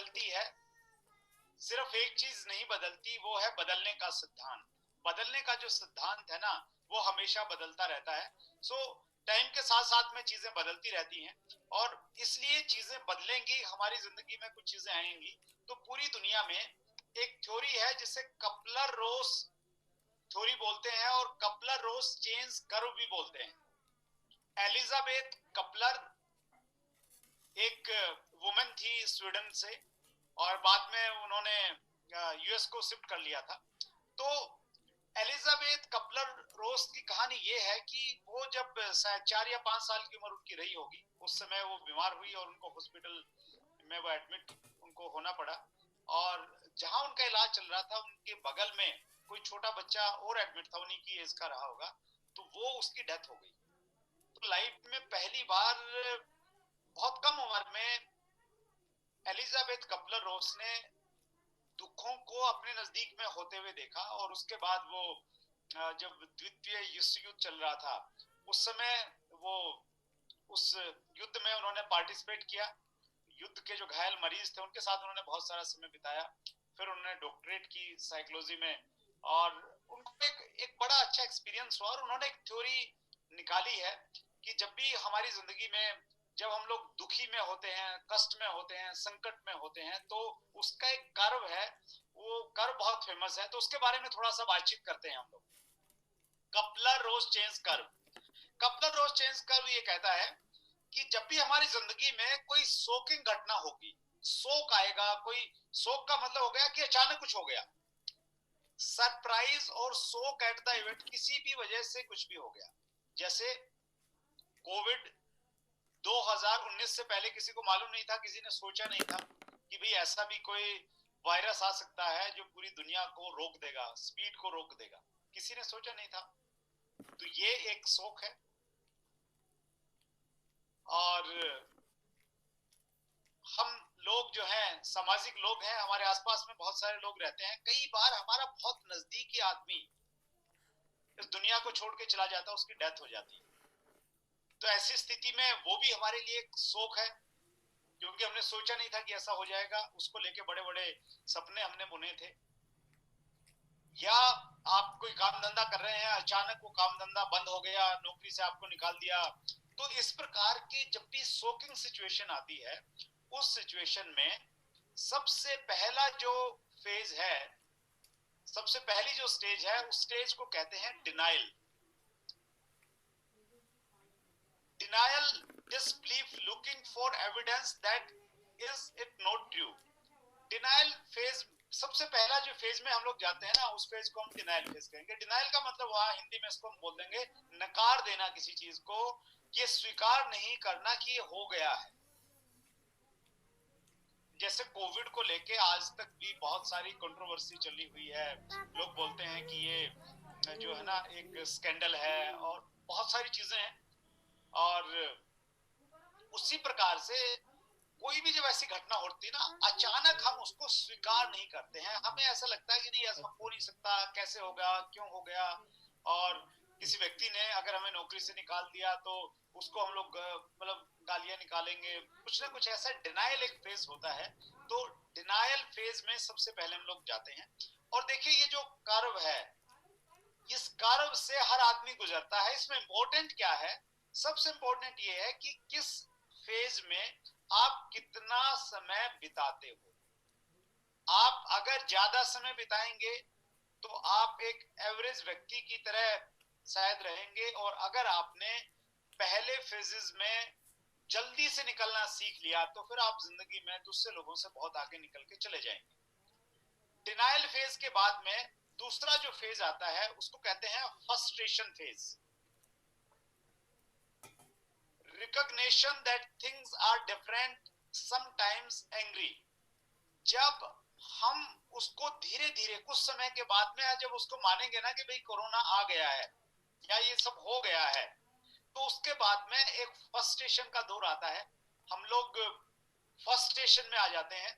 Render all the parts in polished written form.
बदलती है, सिर्फ एक चीज नहीं बदलती, वो है बदलने का सिद्धांत। बदलने का जो सिद्धांत है ना, वो हमेशा बदलता रहता है। सो टाइम के साथ साथ में चीजें बदलती रहती हैं, और इसलिए चीजें बदलेंगी, हमारी जिंदगी में कुछ चीजें आएंगी। तो पूरी दुनिया में एक थ्योरी है जिसे कपलर रोस थ्योरी बोलते हैं, और कपलर रोस चेंज कर्व भी बोलते हैं। एलिजाबेथ कपलर एक वुमेन थी स्वीडन से, और बाद में उन्होंने यूएस को शिफ्ट कर लिया था। तो एलिजाबेथ कपलर रोस की कहानी ये है कि वो जब शायद 4 या 5 साल की उम्र उनकी रही होगी, उस समय वो बीमार हुई और उनको हॉस्पिटल में वो एडमिट उनको होना पड़ा। और जहां उनका इलाज चल रहा था, उनके बगल में कोई छोटा बच्चा और एडमिट था, उन्हीं की एज का रहा होगा, तो वो उसकी डेथ हो गई। तो लाइफ में पहली बार बहुत कम उम्र में एलिजाबेथ कपलर रोस ने दुखों को अपने नजदीक में होते हुए देखा। और उसके बाद वो जब द्वितीय विश्व युद्ध चल रहा था, उस समय वो उस युद्ध में उन्होंने पार्टिसिपेट किया। युद्ध के जो घायल मरीज थे उनके साथ उन्होंने बहुत सारा समय बिताया। फिर उन्होंने डॉक्टरेट की साइकोलॉजी में, और उनको एक बड़ा अच्छा एक्सपीरियंस हुआ। और उन्होंने एक थ्योरी निकाली है कि जब भी हमारी जिंदगी में, जब हम लोग दुखी में होते हैं, कष्ट में होते हैं, संकट में होते हैं, तो उसका एक कर्व है, वो कर्व बहुत फेमस है। तो उसके बारे में थोड़ा सा बातचीत करते हैं हम लोग। कपलर रोज चेंज कर्व। कपलर रोज चेंज कर्व ये कहता है कि जब भी हमारी जिंदगी में कोई शोकिंग घटना होगी, शोक आएगा, कोई शोक का मतलब हो गया कि अचानक कुछ हो गया, सरप्राइज और शोक एट द इवेंट, किसी भी वजह से कुछ भी हो गया। जैसे कोविड 2019 से पहले किसी को मालूम नहीं था, किसी ने सोचा नहीं था कि भाई ऐसा भी कोई वायरस आ सकता है जो पूरी दुनिया को रोक देगा, स्पीड को रोक देगा, किसी ने सोचा नहीं था। तो ये एक शोक है। और हम लोग जो हैं, सामाजिक लोग हैं, हमारे आसपास में बहुत सारे लोग रहते हैं। कई बार हमारा बहुत नजदीकी आदमी इस दुनिया को छोड़ के चला जाता है, उसकी डेथ हो जाती है। तो ऐसी स्थिति में वो भी हमारे लिए एक शोक है, क्योंकि हमने सोचा नहीं था कि ऐसा हो जाएगा। उसको लेके बड़े बड़े सपने हमने बुने थे। या आप कोई काम धंधा कर रहे हैं, अचानक वो काम धंधा बंद हो गया, नौकरी से आपको निकाल दिया। तो इस प्रकार की जब भी शोकिंग सिचुएशन आती है, उस सिचुएशन में सबसे पहला जो फेज है, सबसे पहली जो स्टेज है, उस स्टेज को कहते हैं denial. Denial, disbelief, looking for evidence that is it not true. Denial phase, सबसे पहला जो फेज में हम लोग जाते हैं ना, उस फेज को हम डिनाइल फेज कहेंगे। डिनाइल का मतलब वहां हिंदी में इसको हम बोल देंगे नकार देना किसी चीज को, ये स्वीकार नहीं करना कि ये हो गया है। जैसे कोविड को लेके आज तक भी बहुत सारी कंट्रोवर्सी चली हुई है। लोग बोलते हैं कि ये जो है ना एक स्कैंडल है, और बहुत सारी चीजें हैं। और उसी प्रकार से कोई भी जब ऐसी घटना होती है ना, अचानक हम उसको स्वीकार नहीं करते हैं। हमें ऐसा लगता है कि नहीं, ऐसा हो नहीं सकता, कैसे होगा, क्यों हो गया। और किसी व्यक्ति ने अगर हमें नौकरी से निकाल दिया, तो उसको हम लोग मतलब गालियां निकालेंगे, कुछ ना कुछ ऐसा। डिनाइल एक फेज होता है। तो डिनाइल फेज में सबसे पहले हम लोग जाते हैं। और देखिए, ये जो कर्व है, इस कर्व से हर आदमी गुजरता है। इसमें इंपॉर्टेंट क्या है? सबसे इंपॉर्टेंट ये है कि किस फेज में आप कितना समय बिताते हो। आप अगर ज्यादा समय बिताएंगे तो आप एक एवरेज व्यक्ति की तरह शायद रहेंगे। और अगर आपने पहले फेजेस में जल्दी से निकलना सीख लिया, तो फिर आप जिंदगी में दूसरे लोगों से बहुत आगे निकल के चले जाएंगे। डिनाइल फेज के बाद में दूसरा जो फेज आता है, उसको कहते हैं frustration phase. Recognition that things are different, sometimes angry. जब हम उसको धीरे धीरे कुछ समय के बाद में, जब उसको मानेंगे ना कि भाई कोरोना आ गया है या ये सब हो गया है, तो उसके बाद में एक फ्रस्ट्रेशन का दौर आता है। हम लोग फ्रस्ट्रेशन में आ जाते हैं,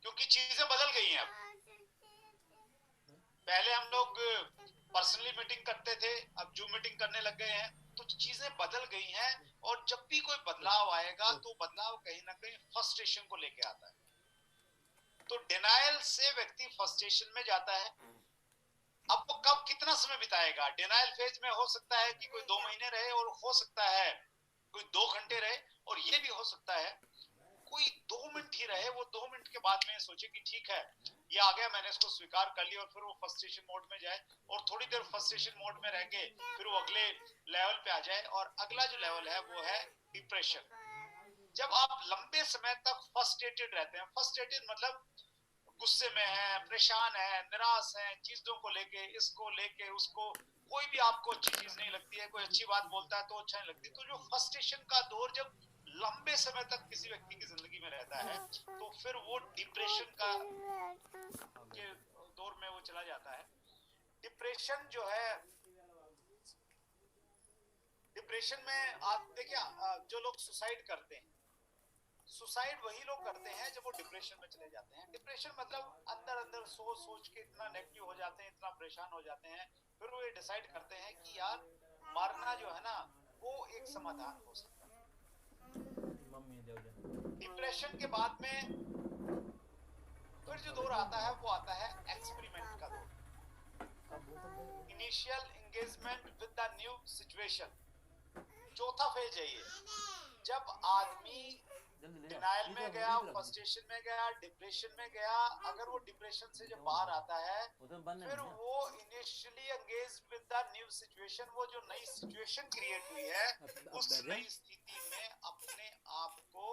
क्योंकि चीजें बदल गई हैं। अब पहले हम लोग पर्सनली मीटिंग करते थे, अब जूम मीटिंग करने लग गए हैं। तो चीजें बदल गई हैं, और जब भी कोई बदलाव आएगा तो बदलाव कहीं ना कहीं फ्रस्ट्रेशन को लेके आता है। तो डिनायल से व्यक्ति फ्रस्ट्रेशन में जाता है। अब वो कब कितना समय बिताएगा? डिनायल फेज में हो सकता है कि कोई 2 महीने रहे, और हो सकता है कोई 2 घंटे रहे, और ये भी हो सकता है कोई 2 मिनट ही रहे। वो 2 मिनट के बाद में सोचे कि ठीक है, ये आ गया, मैंने इसको स्वीकार कर लिया, और फिर वो फ्रस्ट्रेशन मोड में जाए, और थोड़ी देर फ्रस्ट्रेशन मोड में रह के फिर वो अगले लेवल पे आ जाए। और अगला जो लेवल है वो है डिप्रेशन। जब आप लंबे समय तक फ्रस्ट्रेटेड रहते हैं, फ्रस्ट्रेटेड मतलब गुस्से में है, परेशान है, निराश है, चीजों को लेके, इसको लेके, उसको, कोई भी आपको अच्छी चीज नहीं लगती है, कोई अच्छी बात बोलता है तो अच्छा नहीं लगती। तो जो फ्रस्ट्रेशन का दौर जब लंबे समय तक किसी व्यक्ति की जिंदगी में रहता है, तो फिर वो डिप्रेशन का के दौर में वो चला जाता है। डिप्रेशन जो है, डिप्रेशन में आप देखिए, जो लोग सुसाइड करते हैं, सुसाइड वही लोग करते हैं जब वो डिप्रेशन में चले जाते हैं। डिप्रेशन मतलब अंदर अंदर सोच सोच के इतना नेगेटिव हो जाते हैं, इतना परेशान हो जाते हैं, फिर वो ये डिसाइड करते हैं कि यार मरना जो है ना वो एक समाधान हो सकता है। डिप्रेशन के बाद में फिर जो दौर आता है वो आता है एक्सपेरिमेंट का दौर, initial engagement with the new situation. चौथा फेज है ये, जब आदमी डिनायल में गया, फ्रस्ट्रेशन में गया, डिप्रेशन में गया। अगर वो डिप्रेशन से जब बाहर आता है, फिर वो initially engage with the new situation. वो जो नई सिचुएशन क्रिएट हुई है, उस नई स्थिति में अपने आप को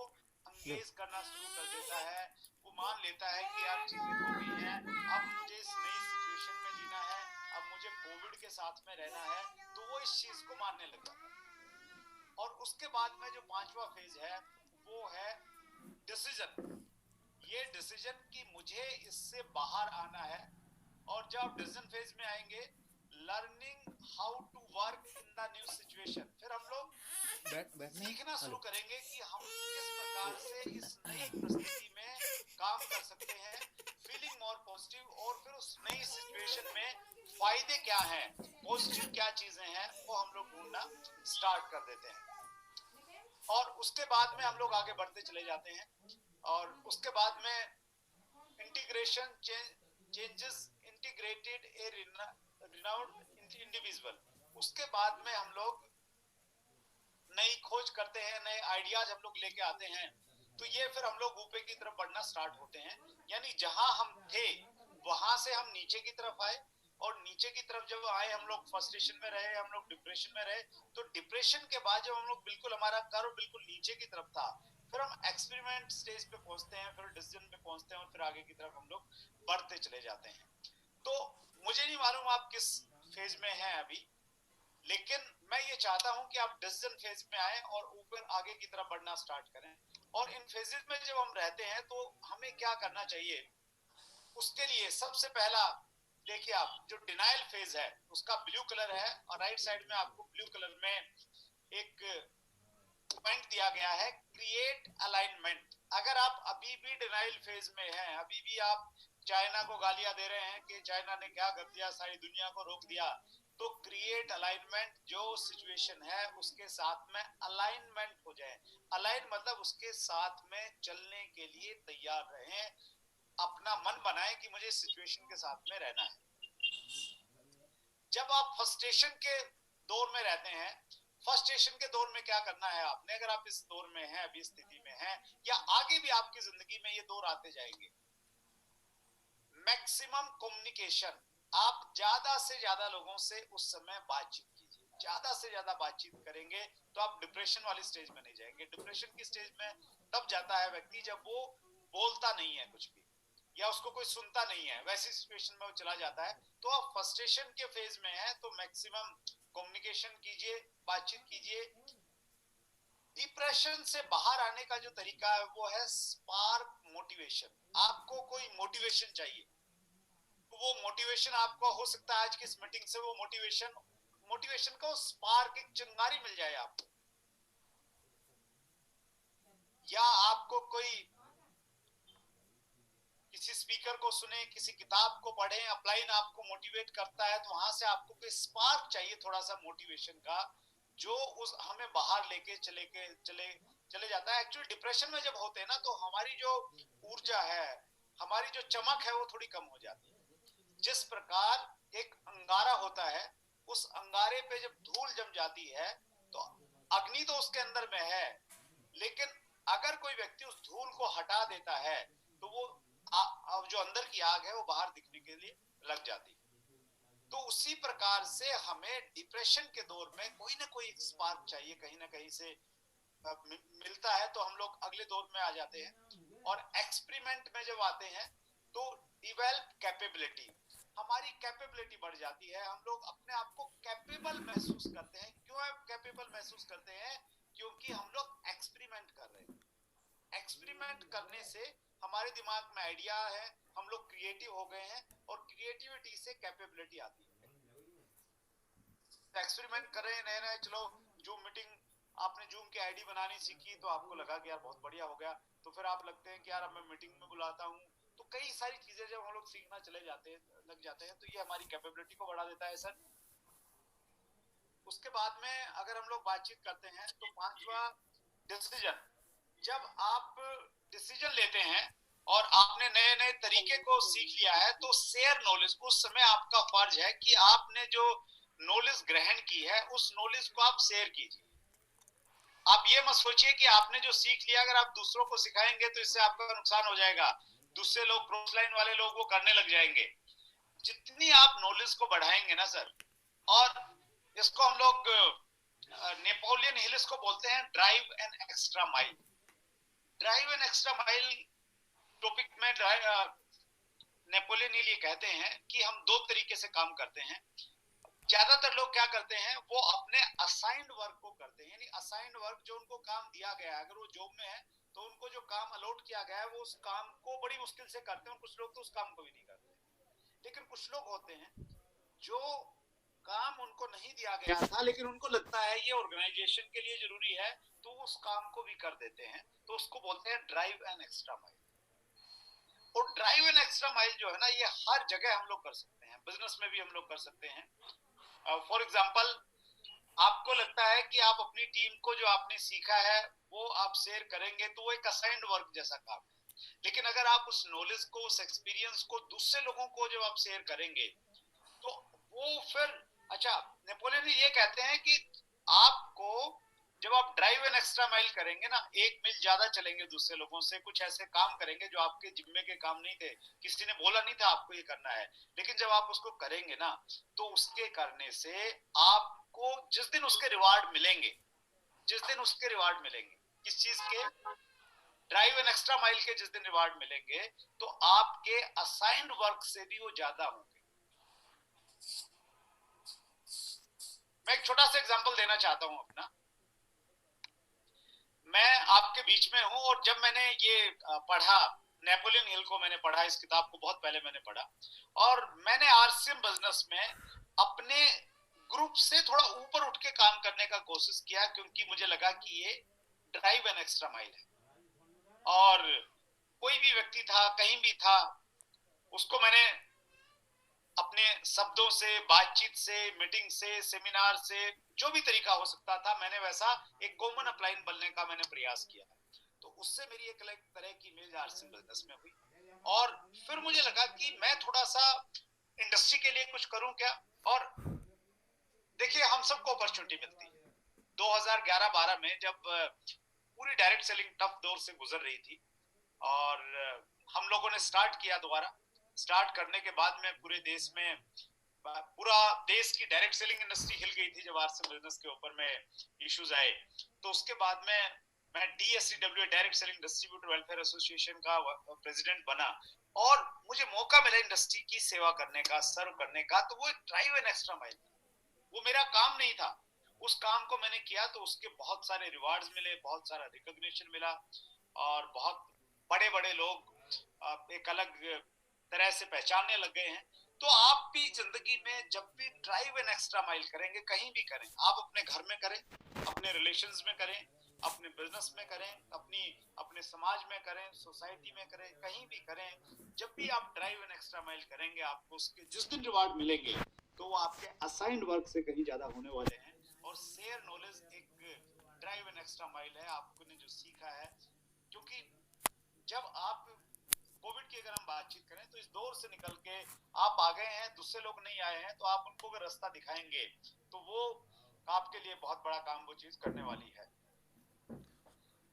एंगेज करना शुरू कर देता है। वो मान लेता है कि यार चीजें हो गई हैं, अब मुझे इस नई सिचुएशन में जीना है, अब मुझे कोविड के साथ में रहना है, तो वो इस चीज को मानने लग जाता है। और उसके बाद में जो पांचवा फेज है वो है डिसीजन। ये डिसीजन कि मुझे इससे बाहर आना है। और जब आप डिसीजन फेज में आएंगे, learning how to work in the new situation, फिर हम लोग सीखना शुरू करेंगे कि हम किस प्रकार से इस नई परिस्थिति में काम कर सकते हैं, फीलिंग मोर पॉजिटिव। और फिर उस नई सिचुएशन में फायदे क्या हैं, पॉजिटिव क्या चीजें हैं, वो हम लोग ढूंढना स्टार्ट कर देते हैं। और उसके बाद में हम लोग आगे बढ़ते चले जाते हैं। और उसके बाद में इंटीग्रेशन चेंजेस इंटीग्रेटेड ए रिनाउंड इंडिविजुअल। उसके बाद में हम लोग नई खोज करते हैं, नए आइडियाज हम लोग लेके आते हैं। तो ये फिर हम लोग ऊपर की तरफ बढ़ना स्टार्ट होते हैं, यानी जहां हम थे वहां से हम नीचे की तरफ आए। और नीचे की तरफ जब आए, हम लोग फ्रस्ट्रेशन में रहे, हम लोग डिप्रेशन में रहे। तो डिप्रेशन के बाद जब हम लोग बिल्कुल, हमारा कर्व बिल्कुल नीचे की तरफ था, फिर हम एक्सपेरिमेंट स्टेज पे पहुंचते हैं, फिर डिसीजन पे पहुंचते हैं, और फिर आगे की तरफ हम लोग बढ़ते चले जाते हैं। तो मुझे नहीं मालूम आप किस फेज में हैं अभी, लेकिन मैं ये चाहता हूं कि आप डिसीजन फेज में आए और ऊपर आगे की तरफ बढ़ना स्टार्ट करें। और इन फेजेस में जब हम रहते हैं तो हमें क्या करना चाहिए, उसके लिए सबसे पहला देखिए, आप जो डिनायल फेज है उसका ब्लू कलर है, और राइट साइड में आपको ब्लू कलर में एक पॉइंट दिया गया है, क्रिएट अलाइनमेंट। अगर आप अभी भी डिनाइल फेज में हैं, अभी भी आप चाइना को गालियां दे रहे हैं कि चाइना ने क्या कर दिया, सारी दुनिया को रोक दिया, तो क्रिएट अलाइनमेंट। जो सिचुएशन है उसके साथ में अलाइनमेंट हो जाए। अलाइन मतलब उसके साथ में चलने के लिए तैयार रहें, अपना मन बनाएं कि मुझे सिचुएशन के साथ में रहना है। जब आप फ्रस्ट्रेशन के दौर में रहते हैं, फ्रस्ट्रेशन के दौर में क्या करना है आपने, अगर आप इस दौर में हैं, अभी स्थिति में हैं, या आगे भी आपकी जिंदगी में ये दौर आते जाएंगे, मैक्सिमम कम्युनिकेशन। आप ज्यादा से ज्यादा लोगों से उस समय बातचीत कीजिए। ज्यादा से ज्यादा बातचीत करेंगे तो आप डिप्रेशन वाली स्टेज में नहीं जाएंगे। डिप्रेशन की स्टेज में तब जाता है व्यक्ति जब वो बोलता नहीं है कुछ भी, या उसको कोई सुनता नहीं है, वैसी सिचुएशन में वो चला जाता है। तो आप फ्रस्ट्रेशन के फेज में है तो मैक्सिमम कम्युनिकेशन कीजिए, बातचीत कीजिए। डिप्रेशन से बाहर आने का जो तरीका है वो है स्पार्क मोटिवेशन। आपको कोई मोटिवेशन चाहिए, तो वो मोटिवेशन आपको हो सकता है आज की इस मीटिंग से वो मोटिवेशन को स्पार्क, एक चिंगारी मिल जाए आपको, या आपको कोई किसी स्पीकर को सुने, किसी किताब को पढ़ें, अपलाइन आपको मोटिवेट करता है, तो वहां से आपको कोई स्पार्क चाहिए थोड़ा सा मोटिवेशन का। जो उस हमें बाहर लेके चले जाता है। एक्चुअली डिप्रेशन में जब होते हैं ना, तो हमारी जो ऊर्जा है, हमारी जो चमक है, वो थोड़ी कम हो जाती है। जिस प्रकार एक अंगारा होता है, उस अंगारे पे जब धूल जम जाती है तो अग्नि तो उसके अंदर में है, लेकिन अगर कोई व्यक्ति उस धूल को हटा देता है तो वो जो अंदर की आग है वो बाहर दिखने के लिए लग जाती है। तो उसी प्रकार से हमें डिप्रेशन के दौर में कोई ना कोई स्पार्क चाहिए, कहीं ना कहीं से मिलता है तो हम लोग अगले दौर में आ जाते हैं। और एक्सपेरिमेंट में जब आते हैं तो डिवेल्प कैपेबिलिटी, हमारी कैपेबिलिटी बढ़ जाती है, हम लोग अपने आप को कैपेबल महसूस करते हैं। क्यों कैपेबल महसूस करते हैं? क्योंकि हम लोग एक्सपेरिमेंट कर रहे हैं। एक्सपेरिमेंट करने से हमारे दिमाग में आइडिया है, हम लोग क्रिएटिव हो गए हैं, और क्रिएटिविटी से कैपेबिलिटी आती है। एक्सपेरिमेंट कर रहे हैं नए नए, चलो जूम मीटिंग, आपने जूम की आईडी बनानी सीखी तो आपको लगा कि यार बहुत बढ़िया हो गया, तो फिर आप लगते हैं कि यार अब मैं मीटिंग में बुलाता हूँ। तो कई सारी चीजें जब हम लोग सीखना लग जाते हैं, तो ये हमारी कैपेबिलिटी को बढ़ा देता है सर। उसके बाद में अगर हम लोग बातचीत करते हैं तो पांचवा, डिसीजन। जब आप डिसीजन लेते हैं और आपने नए नए तरीके को सीख लिया है, तो शेयर नॉलेज, उस समय आपका फर्ज है कि आपने जो नॉलेज ग्रहण की है उस नॉलेज को आप शेयर कीजिए। आप ये मत सोचिए कि आपने जो सीख लिया अगर आप दूसरों को सिखाएंगे तो इससे आपका नुकसान हो जाएगा, दूसरे लोग, क्रॉस लाइन वाले लोग वो करने लग जाएंगे। जितनी आप नॉलेज को बढ़ाएंगे ना सर, और इसको हम लोग नेपोलियन हिल इसको बोलते हैं drive an extra mile. Drive an extra mile topic में नेपोलियन हिल ये कहते हैं कि हम दो तरीके से काम करते हैं। ज्यादातर लोग क्या करते हैं, वो अपने असाइंड वर्क को करते हैं, यानी असाइंड वर्क जो उनको काम दिया गया है, अगर वो जॉब में है तो उनको जो काम अलॉट किया गया है वो उस काम को बड़ी मुश्किल से करते हैं, और कुछ लोग तो उस काम को भी नहीं करते। लेकिन कुछ लोग होते हैं जो काम उनको नहीं दिया गया था लेकिन उनको लगता है ये ऑर्गेनाइजेशन के लिए जरूरी है, तो उस काम को भी कर देते हैं, तो उसको बोलते हैं ड्राइव एन एक्स्ट्रा माइल। और ड्राइव एन एक्स्ट्रा माइल जो है ना, ये हर जगह हम लोग कर सकते हैं, बिजनेस में भी हम लोग कर सकते हैं। फॉर एग्जाम्पल, आपको लगता है कि आप अपनी टीम को जो आपने सीखा है वो आप शेयर करेंगे, तो वो एक असाइंड वर्क जैसा काम है। लेकिन अगर आप उस नॉलेज को, उस एक्सपीरियंस को दूसरे लोगों को जब आप शेयर करेंगे तो वो फिर, अच्छा, नेपोलियन ये कहते हैं कि आपको जब आप ड्राइव एन एक्स्ट्रा माइल करेंगे ना, एक मील ज्यादा चलेंगे दूसरे लोगों से, कुछ ऐसे काम करेंगे जो आपके जिम्मे के काम नहीं थे, किसी ने बोला नहीं था आपको ये करना है, लेकिन जब आप उसको करेंगे ना, तो उसके करने से आपको जिस दिन उसके रिवार्ड मिलेंगे, किस चीज के, ड्राइव एन एक्स्ट्रा माइल के जिस दिन रिवार्ड मिलेंगे, तो आपके असाइंड वर्क से भी वो ज्यादा होंगे। मैं एक छोटा सा एग्जांपल देना चाहता हूं अपना। मैं आपके बीच में हूं, और जब मैंने ये पढ़ा, नेपोलियन हिल को मैंने पढ़ा, इस किताब को बहुत पहले मैंने पढ़ा, और मैंने आरसीएम बिजनेस में अपने ग्रुप से थोड़ा ऊपर उठ के काम करने का कोशिश किया, क्योंकि मुझे लगा कि ये ड्राइव एन एक्स्ट्रा माइल है। और कोई भी व्यक्ति था, कहीं भी था, उसको मैंने अपने शब्दों से, बातचीत से, मीटिंग से, सेमिनार से, जो भी तरीका हो सकता था, मैंने वैसा एक कॉमन अपलाइन बनने का मैंने प्रयास किया। तो उससे मेरी एक अलग तरह की इमेज आरसीएम बिजनेस में हुई, और फिर मुझे लगा कि मैं थोड़ा सा इंडस्ट्री के लिए कुछ करूं क्या। और देखिए, हम सबको अपॉर्चुनिटी मिलती है। 2011-12 में जब पूरी डायरेक्ट सेलिंग टफ दौर से गुजर रही थी, और हम लोगों ने स्टार्ट किया दोबारा। स्टार्ट करने के बाद में पूरे देश में, पूरा देश की डायरेक्ट सेलिंग इंडस्ट्री हिल गई थी जब आरसीएम बिजनेस के ऊपर में इश्यूज आए। तो उसके बाद में मैं DSCW, direct selling distributor welfare association का प्रेसिडेंट बना, और मुझे मौका मिला इंडस्ट्री की सेवा करने का, सर्व करने का। तो वो ड्राइव एन एक्स्ट्रा माइल, वो मेरा काम नहीं था, उस काम को मैंने किया तो उसके बहुत सारे रिवार्ड्स मिले, बहुत सारा रिकॉग्निशन मिला, और बहुत बड़े बड़े लोग एक अलग तरह से पहचानने लग गए हैं। तो आप भी जिंदगी में जब भी ड्राइव एन एक्स्ट्रा माइल करेंगे, कहीं भी करें, आप अपने घर में करें, अपने रिलेशंस में करें, अपने बिजनेस में करें, अपने समाज में करें, सोसाइटी में करें, कहीं भी करें, जब भी आप ड्राइव एन एक्स्ट्रा माइल करेंगे, आपको उसके जिस दिन रिवार्ड मिलेंगे तो वो आपके असाइंड वर्क से कहीं ज्यादा होने वाले हैं। और शेयर नॉलेज एक ड्राइव एन एक्स्ट्रा माइल है, आपने जो सीखा है। क्योंकि जब आप कोविड की अगर हम बातचीत करें तो इस दौर से निकल के आप आ गए हैं, दूसरे लोग नहीं आए हैं, तो आप उनको अगर रास्ता दिखाएंगे तो वो आपके लिए बहुत बड़ा काम वो चीज करने वाली है।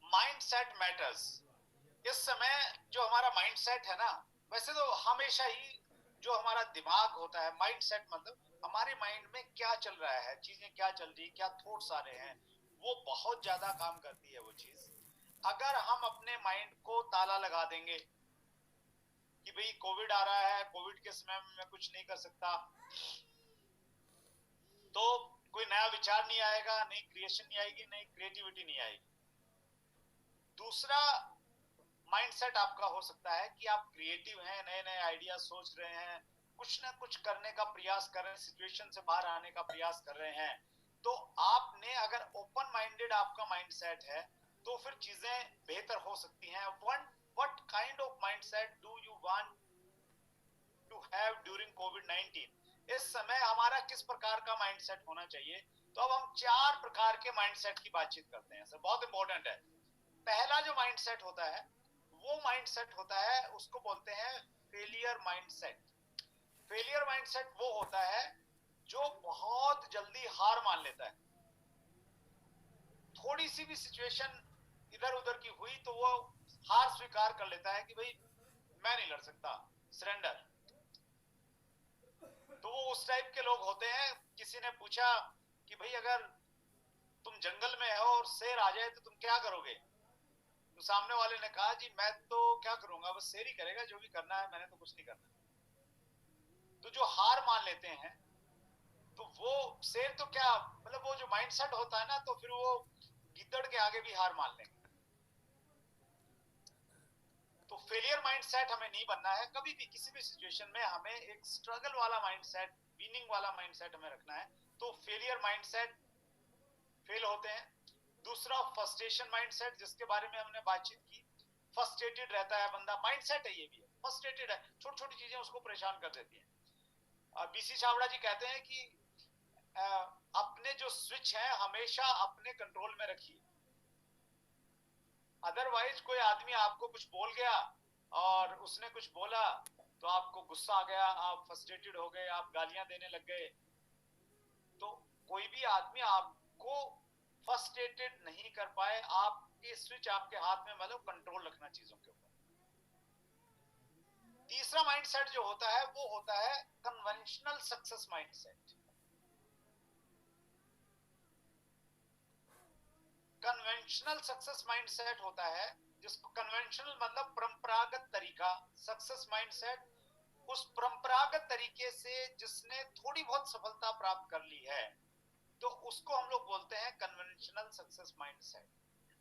Mind set matters. इस समय जो हमारा माइंड सेट है ना, वैसे तो हमेशा ही जो हमारा दिमाग होता है, माइंड सेट मतलब हमारे माइंड में क्या चल रहा है, चीजें क्या चल रही है, क्या थॉट्स आ रहे हैं, वो बहुत ज्यादा काम करती है वो चीज। अगर हम अपने माइंड को ताला लगा देंगे कि भाई कोविड आ रहा है, कोविड के समय में मैं कुछ नहीं कर सकता, तो कोई नया विचार नहीं आएगा, नई क्रिएशन नहीं आएगी, नई क्रिएटिविटी नहीं आएगी। दूसरा माइंडसेट आपका हो सकता है कि आप क्रिएटिव हैं, नए नए आइडिया सोच रहे हैं, कुछ ना कुछ करने का प्रयास कर रहे हैं, सिचुएशन से बाहर आने का प्रयास कर रहे हैं। तो आपने अगर ओपन माइंडेड आपका माइंडसेट है तो फिर चीजें बेहतर हो सकती हैं। What kind of mindset do you want to have during कोविड-19? इस समय हमारा किस प्रकार का माइंडसेट होना चाहिए? तो अब हम 4 प्रकार के माइंडसेट की बातचीत करते हैं सर, बहुत इंपॉर्टेंट है। पहला जो माइंडसेट होता है वो माइंडसेट होता है, उसको बोलते हैं फेलियर माइंडसेट। फेलियर माइंडसेट वो होता है जो बहुत जल्दी हार मान लेता है। थोड़ी सी भी सिचुएशन इधर उधर की हुई तो वो हार स्वीकार कर लेता है कि भाई मैं नहीं लड़ सकता, सरेंडर। तो वो उस टाइप के लोग होते हैं। किसी ने पूछा कि भाई अगर तुम जंगल में हो और शेर आ जाए तो तुम क्या करोगे? तो सामने वाले ने कहा जी मैं तो क्या करूंगा, बस शेर ही करेगा जो भी करना है, मैंने तो कुछ नहीं करना। तो जो हार मान लेते हैं तो वो शेर तो क्या, मतलब वो जो माइंडसेट होता है ना, तो फिर वो गिद्दड़ के आगे भी हार मान लेंगे। तो फेलियर माइंडसेट हमें नहीं बनना है कभी भी, किसी भी सिचुएशन में हमें एक स्ट्रगल वाला माइंडसेट, विनिंग वाला माइंडसेट हमें रखना है। तो फेलियर माइंडसेट फेल होते हैं। दूसरा फ्रस्ट्रेशन माइंडसेट, जिसके बारे में हमने बातचीत की। फ्रस्ट्रेटेड रहता है बंदा, माइंडसेट है ये भी, फ्रस्ट्रेटेड है, छोटी छोटी चीजें उसको परेशान कर देती हैं। बीसी छाबड़ा जी कहते हैं कि अपने जो स्विच है हमेशा अपने कंट्रोल में रखिए। अदरवाइज कोई आदमी आपको कुछ बोल गया और उसने कुछ बोला तो आपको गुस्सा आ गया, आप फ्रस्ट्रेटेड हो गए, आप गालियां देने लग गए। तो कोई भी आदमी आपको फ्रस्ट्रेटेड नहीं कर पाए, आपके स्विच आपके हाथ में, मतलब कंट्रोल रखना चीजों के ऊपर। तीसरा माइंडसेट जो होता है वो होता है conventional success mindset. Conventional success mindset होता है जिसको कन्वेंशनल मतलब परंपरागत तरीका, सक्सेस माइंडसेट उस परंपरागत तरीके से जिसने थोड़ी बहुत सफलता प्राप्त कर ली है, तो उसको हम लोग बोलते हैं कन्वेंशनल सक्सेस माइंडसेट।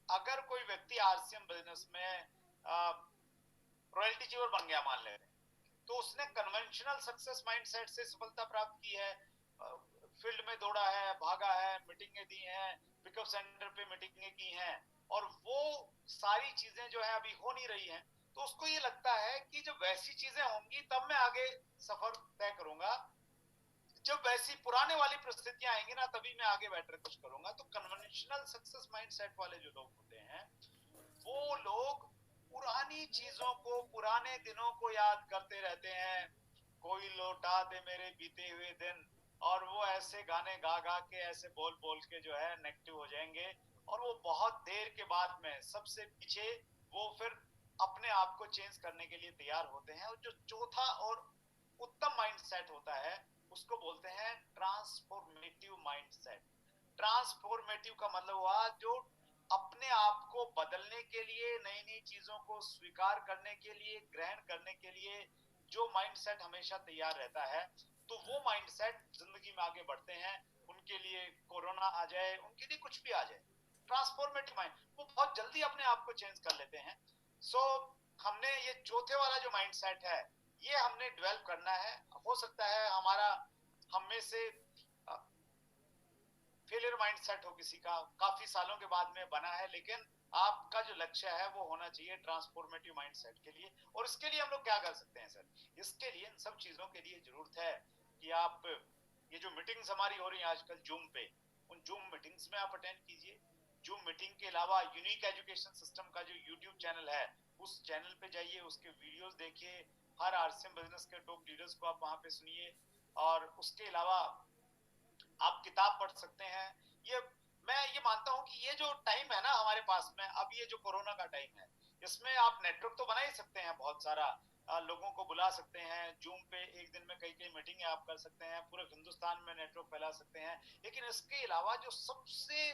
अगर कोई व्यक्ति आरसीएम बिजनेस में रॉयल्टी चीवर बन गया मान ले, तो उसने कन्वेंशनल सक्सेस माइंडसेट से सफलता प्राप्त की है, फील्ड में दौड़ा है, भागा है, मीटिंगें दी हैं, पिकअप सेंटर पे मीटिंगें की हैं, और वो सारी चीजें जो है अभी हो नहीं रही हैं। तो उसको ये लगता है कि जब वैसी चीजें होंगी तब मैं आगे सफर तय करूंगा, जब वैसी पुराने वाली परिस्थितियां आएंगी ना तभी मैं आगे बेटर कुछ करूंगा। तो कन्वेंशनल सक्सेस माइंडसेट वाले जो लोग होते हैं वो लोग पुरानी चीजों को, पुराने दिनों को याद करते रहते हैं। कोई लौटा दे मेरे बीते हुए दिन, और वो ऐसे गाने गा गा के, ऐसे बोल बोल के जो है नेगेटिव हो जाएंगे, और वो बहुत देर के बाद में सबसे पीछे वो फिर अपने आप को चेंज करने के लिए तैयार होते हैं। और जो चौथा और उत्तम माइंडसेट होता है उसको बोलते हैं ट्रांसफॉर्मेटिव माइंडसेट। ट्रांसफॉर्मेटिव का मतलब हुआ जो अपने आप को बदलने के लिए, नई नई चीजों को स्वीकार करने के लिए, ग्रहण करने के लिए जो माइंडसेट हमेशा तैयार रहता है। तो वो माइंडसेट जिंदगी में आगे बढ़ते हैं। उनके लिए कोरोना आ जाए, उनके लिए कुछ भी आ जाए, ट्रांसफॉर्मेटिव माइंड, वो बहुत जल्दी अपने आप को चेंज कर लेते हैं। सो हमने ये चौथे वाला जो माइंडसेट है ये हमने डेवलप करना है। हो सकता है हमारा, हम में से फेलियर माइंडसेट हो किसी का, काफी सालों के बाद में बना है, लेकिन आपका जो लक्ष्य है वो होना चाहिए ट्रांसफॉर्मेटिव माइंडसेट के लिए। और इसके लिए हम लोग क्या कर सकते हैं सर? इसके लिए इन सब चीजों के लिए जरूरत है कि आप, ये जो मीटिंग्स हमारी हो रही है आजकल जूम पे, उन जूम मीटिंग्स में आप अटेंड कीजिए। जूम मीटिंग के अलावा यूनिक एजुकेशन सिस्टम का जो यूट्यूब चैनल है उस चैनल पे जाइए, उसके वीडियोस देखिए, हर आरसीएम बिजनेस के टॉप लीडर्स को आप वहां पे सुनिए। और उसके अलावा आप किताब पढ़ सकते हैं। ये मैं ये मानता हूं कि ये जो टाइम है ना हमारे पास में, अब ये जो कोरोना का टाइम है, इसमें आप नेटवर्क तो बना ही सकते हैं बहुत सारा, लोगों को बुला सकते हैं जूम पे, एक दिन में कई कई मीटिंग आप कर सकते हैं, पूरे हिंदुस्तान में नेटवर्क फैला सकते हैं। लेकिन इसके अलावा जो सबसे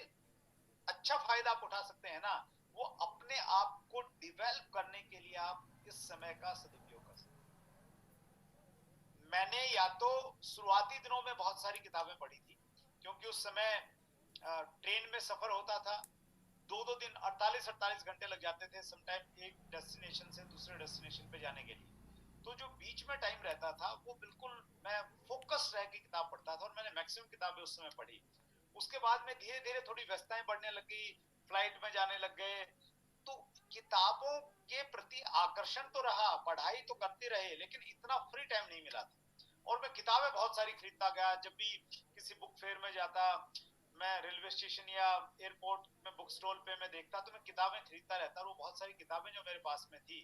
अच्छा फायदा आप उठा सकते हैं ना, वो अपने आप को डिवेल्प करने के लिए आप इस समय का सदुपयोग कर सकते हैं। मैंने या तो शुरुआती दिनों में बहुत सारी किताबें पढ़ी थी, क्योंकि उस समय ट्रेन में सफर होता था, 2-2 दिन 48-48 घंटे लग जाते थे समटाइम एक डेस्टिनेशन से दूसरे डेस्टिनेशन पे जाने के लिए। तो जो बीच में टाइम रहता था वो बिल्कुल मैं फोकस रह के किताब पढ़ता था, और मैंने मैक्सिमम किताबें उस समय पढ़ी। उसके बाद में धीरे धीरे थोड़ी व्यस्तताएं बढ़ने लगी, फ्लाइट में जाने लग गए, तो किताबों के प्रति आकर्षण तो रहा, पढ़ाई तो करते रहे, लेकिन इतना फ्री टाइम नहीं मिला था। और मैं किताबें बहुत सारी खरीदता गया, जब भी किसी बुक फेयर में जाता, मैं रेलवे स्टेशन या एयरपोर्ट में बुक स्टॉल पे मैं देखता तो मैं किताबें खरीदता रहता। और वो बहुत सारी किताबें जो मेरे पास में थी,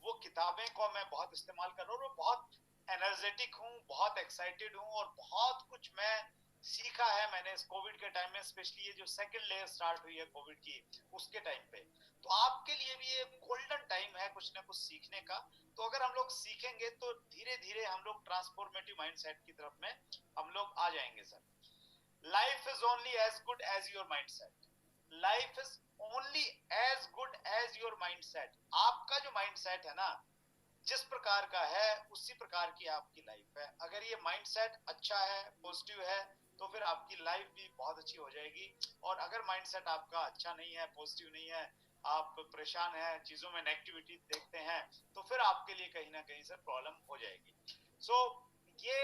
वो किताबें को मैं बहुत इस्तेमाल कर रहा हूँ, और बहुत एनर्जेटिक हूँ, बहुत एक्साइटेड हूँ, और बहुत कुछ मैं सीखा है मैंने इस कोविड के टाइम में, स्पेशली ये जो सेकंड लेयर स्टार्ट हुई है कोविड की उसके टाइम पे। तो आपके लिए भी ये गोल्डन टाइम है कुछ ना कुछ सीखने का। तो अगर हम लोग सीखेंगे तो धीरे धीरे हम लोग ट्रांसफॉर्मेटिव माइंडसेट की तरफ में हम लोग आ जाएंगे sir. Life is only as good as your mindset. Life is only as good as your mindset. आपका जो माइंडसेट है ना, जिस प्रकार का है उसी प्रकार की आपकी लाइफ है। अगर ये माइंडसेट अच्छा है, पॉजिटिव है, तो फिर आपकी लाइफ भी बहुत अच्छी हो जाएगी। और अगर माइंडसेट आपका अच्छा नहीं है, पॉजिटिव नहीं है, आप परेशान हैं, चीजों में नेगेटिविटी देखते हैं, तो फिर आपके लिए कहीं ना कहीं से प्रॉब्लम हो जाएगी। सो ये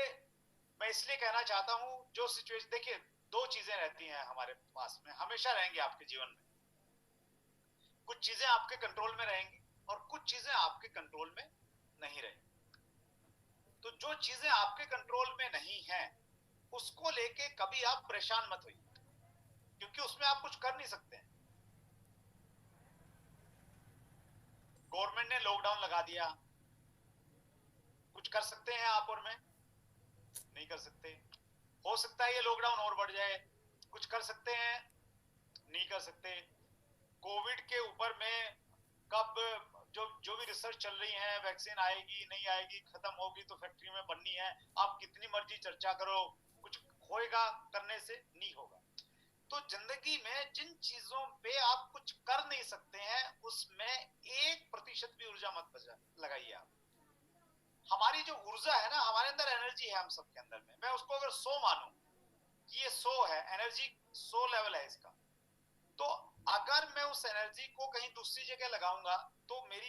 मैं इसलिए कहना चाहता हूं, जो सिचुएशन देखिए, दो चीजें रहती हैं हमारे पास में, हमेशा रहेंगी आपके जीवन में। कुछ चीजें आपके कंट्रोल में रहेंगी और कुछ चीजें आपके कंट्रोल में नहीं रहेंगी। तो जो चीजें आपके कंट्रोल में नहीं है उसको लेके कभी आप परेशान मत होइए, क्योंकि उसमें आप कुछ कर नहीं सकते हैं। गवर्नमेंट ने लॉकडाउन लगा दिया, कुछ कर सकते हैं आप और मैं? नहीं कर सकते। हो सकता है ये लॉकडाउन और बढ़ जाए, कुछ कर सकते हैं? नहीं कर सकते। कोविड के ऊपर में कब जो जो भी रिसर्च चल रही है, वैक्सीन आएगी नहीं आएगी, खत्म होगी तो फैक्ट्री में बननी है, आप कितनी मर्जी चर्चा करो, कुछ होएगा करने से? नहीं होगा। तो जिंदगी में जिन चीजों पे आप कुछ कर नहीं सकते हैं उसमें 1% भी ऊर्जा मत लगाइए आप। हमारी जो ऊर्जा है ना, हमारे अंदर एनर्जी है, हम सबके अंदर में, मैं उसको अगर 100 मानूं कि ये 100 है, एनर्जी 100 लेवल है इसका, तो अगर मैं उस एनर्जी को कहीं दूसरी जगह लगाऊंगा तो मेरी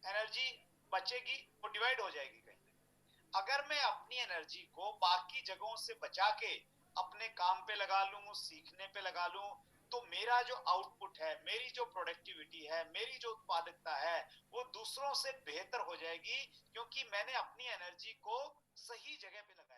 एनर्जी बचेगी, वो डिवाइड हो जाएगी कहीं। अगर मैं अपनी एनर्जी को बाकी जगहों से बचा के अपने काम पे लगा लूं, सीखने पे लगा लूं, तो मेरा जो आउटपुट है, मेरी जो प्रोडक्टिविटी है, मेरी जो उत्पादकता है, वो दूसरों से बेहतर हो जाएगी, क्योंकि मैंने अपनी एनर्जी को सही जगह पे लगाया।